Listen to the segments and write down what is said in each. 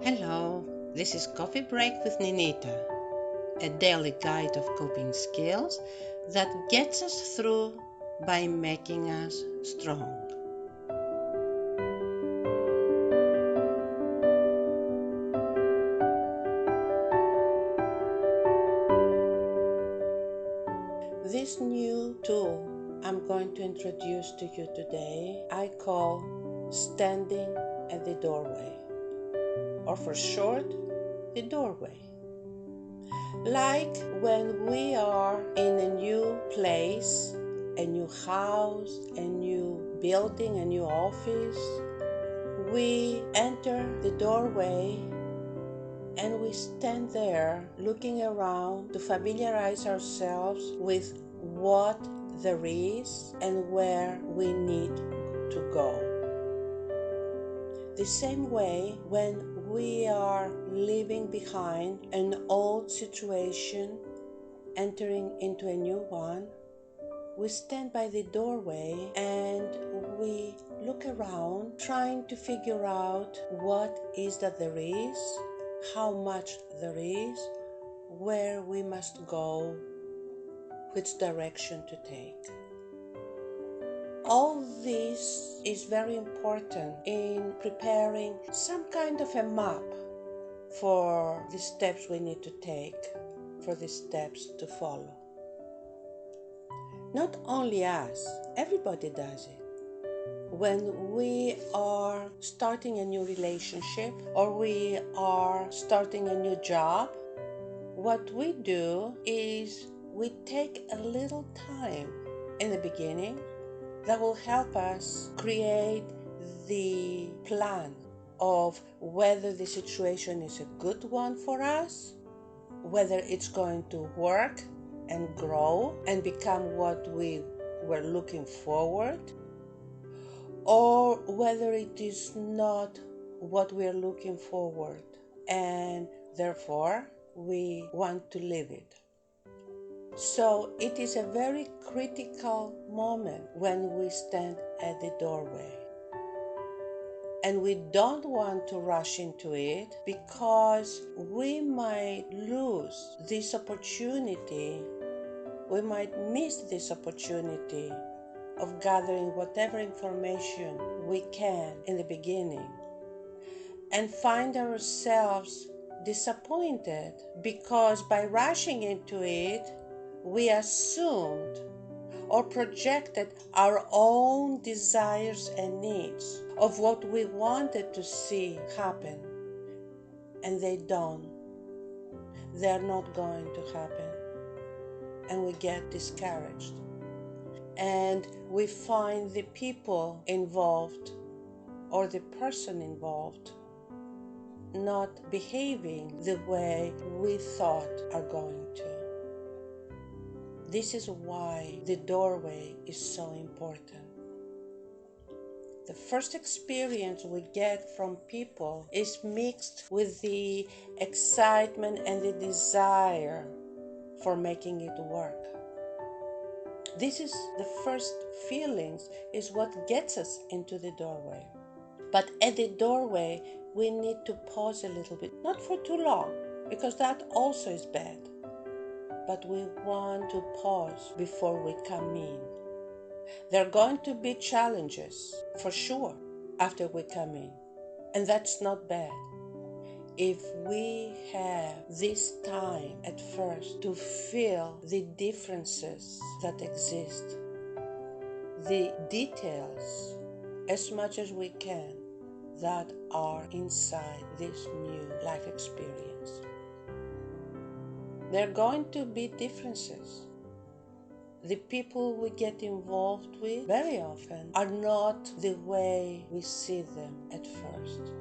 Hello, this is Coffee Break with Ninita, a daily guide of coping skills that gets us through by making us strong. This new tool I'm going to introduce to you today, I call standing at the doorway, or for short, the doorway. Like when we are in a new place, a new house, a new building, a new office, we enter the doorway and we stand there looking around to familiarize ourselves with what there is and where we need to go. The same way, when we are leaving behind an old situation, entering into a new one, we stand by the doorway and we look around, trying to figure out what is that there is, how much there is, where we must go, which direction to take. All this is very important in preparing some kind of a map for the steps we need to take, for the steps to follow. Not only us, everybody does it. When we are starting a new relationship or we are starting a new job, what we do is we take a little time in the beginning that will help us create the plan of whether the situation is a good one for us, whether it's going to work and grow and become what we were looking forward, or whether it is not what we are looking forward and therefore we want to leave it. So it is a very critical moment when we stand at the doorway. And we don't want to rush into it because we might lose this opportunity, we might miss this opportunity of gathering whatever information we can in the beginning and find ourselves disappointed because by rushing into it, we assumed or projected our own desires and needs of what we wanted to see happen, and they don't. They're not going to happen, and we get discouraged. And we find the people involved or the person involved not behaving the way we thought are going to. This is why the doorway is so important. The first experience we get from people is mixed with the excitement and the desire for making it work. This is the first feelings, is what gets us into the doorway. But at the doorway, we need to pause a little bit, not for too long, because that also is bad. But we want to pause before we come in. There are going to be challenges, for sure, after we come in. And that's not bad. If we have this time at first to feel the differences that exist, the details, as much as we can, that are inside this new life experience. There are going to be differences. The people we get involved with very often are not the way we see them at first.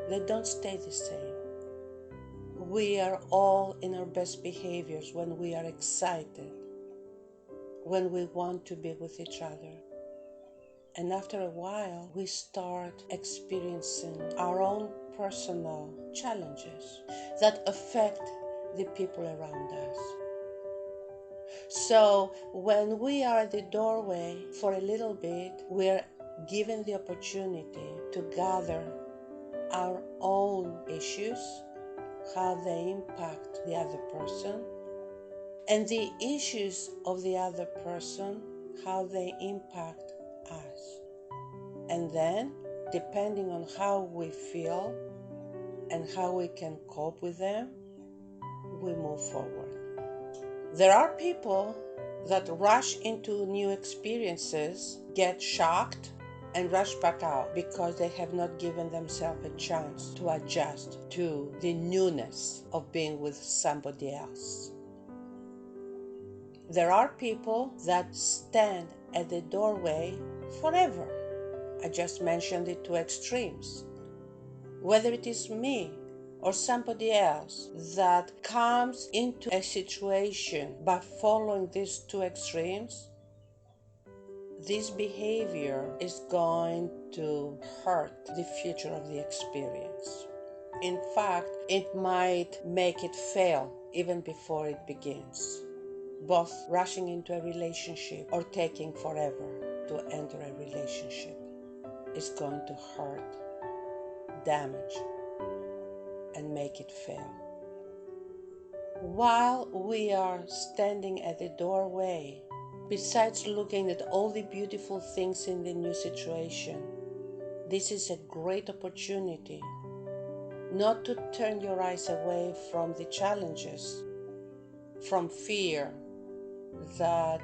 They don't stay the same. We are all in our best behaviors when we are excited, when we want to be with each other. And after a while, we start experiencing our own personal challenges that affect the people around us. So when we are at the doorway for a little bit, we're given the opportunity to gather our own issues, how they impact the other person, and the issues of the other person, how they impact us. And then, depending on how we feel and how we can cope with them, we move forward. There are people that rush into new experiences, get shocked, and rush back out because they have not given themselves a chance to adjust to the newness of being with somebody else. There are people that stand at the doorway forever. I just mentioned the two extremes. Whether it is me or somebody else that comes into a situation by following these two extremes, this behavior is going to hurt the future of the experience. In fact, it might make it fail even before it begins. Both rushing into a relationship or taking forever to enter a relationship is going to hurt, damage, and make it fail. While we are standing at the doorway, besides looking at all the beautiful things in the new situation, this is a great opportunity not to turn your eyes away from the challenges, from fear that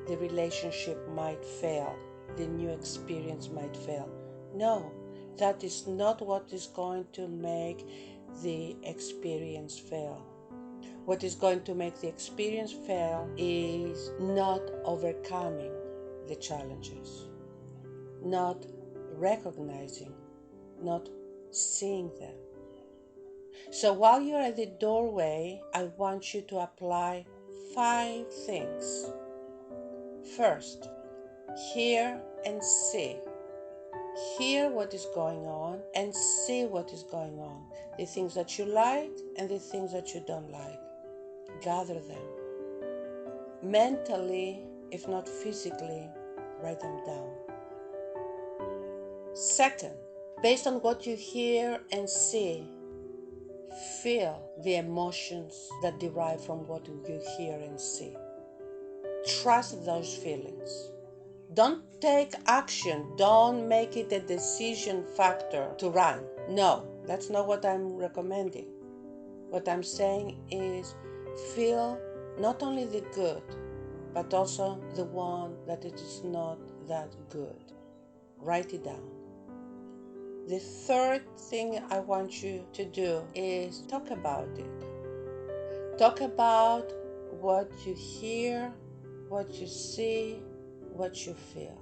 the relationship might fail, the new experience might fail. No, that is not what is going to make the experience fail. What is going to make the experience fail is not overcoming the challenges, not recognizing, not seeing them. So while you're at the doorway, I want you to apply 5 things. First, hear and see. Hear what is going on and see what is going on. The things that you like and the things that you don't like. Gather them. Mentally, if not physically, write them down. Second, based on what you hear and see, feel the emotions that derive from what you hear and see. Trust those feelings. Don't take action. Don't make it a decision factor to run. No, that's not what I'm recommending. What I'm saying is feel not only the good, but also the one that it is not that good. Write it down. The third thing I want you to do is talk about it. Talk about what you hear, what you see, what you feel.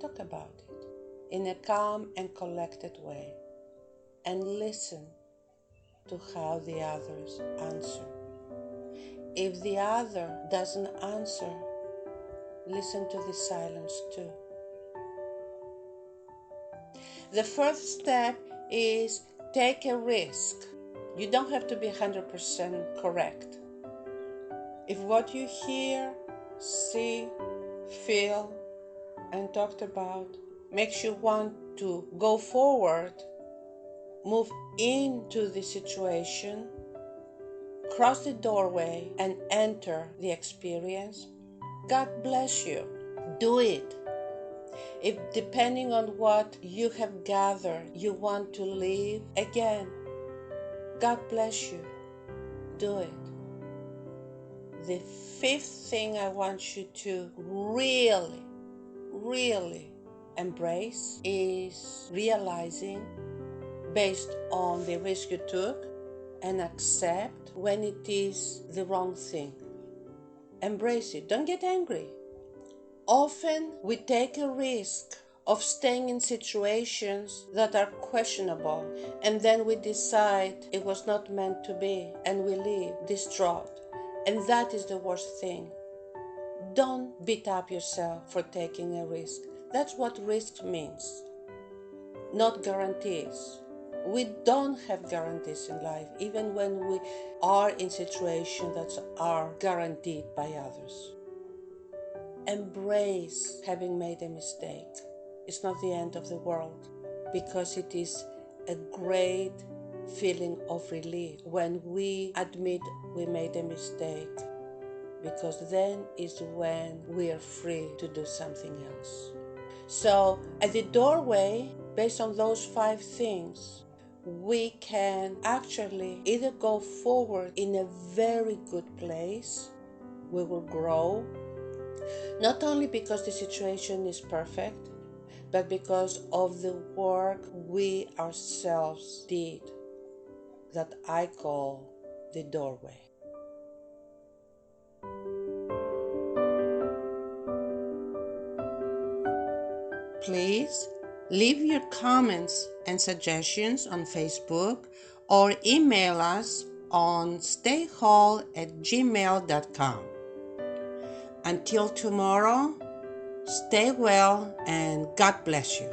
Talk about it in a calm and collected way, and listen to how the others answer. If the other doesn't answer, listen to the silence too. The first step is take a risk. You don't have to be 100% correct. If what you hear, see, feel, and talked about makes you want to go forward, move into the situation, cross the doorway, and enter the experience, God bless you. Do it. If depending on what you have gathered, you want to leave again, God bless you. Do it. The fifth thing I want you to really embrace is realizing, based on the risk you took, and accept when it is the wrong thing. Embrace it. Don't get angry. Often we take a risk of staying in situations that are questionable, and then we decide it was not meant to be, and we leave distraught. And that is the worst thing. Don't beat up yourself for taking a risk. That's what risk means, not guarantees. We don't have guarantees in life, even when we are in situations that are guaranteed by others. Embrace having made a mistake. It's not the end of the world, because it is a great feeling of relief when we admit we made a mistake, because then is when we are free to do something else. So at the doorway, based on those 5 things, we can actually either go forward in a very good place, we will grow, not only because the situation is perfect, but because of the work we ourselves did, that I call the doorway. Please leave your comments and suggestions on Facebook or email us on staywhole@gmail.com. Until tomorrow, stay well and God bless you.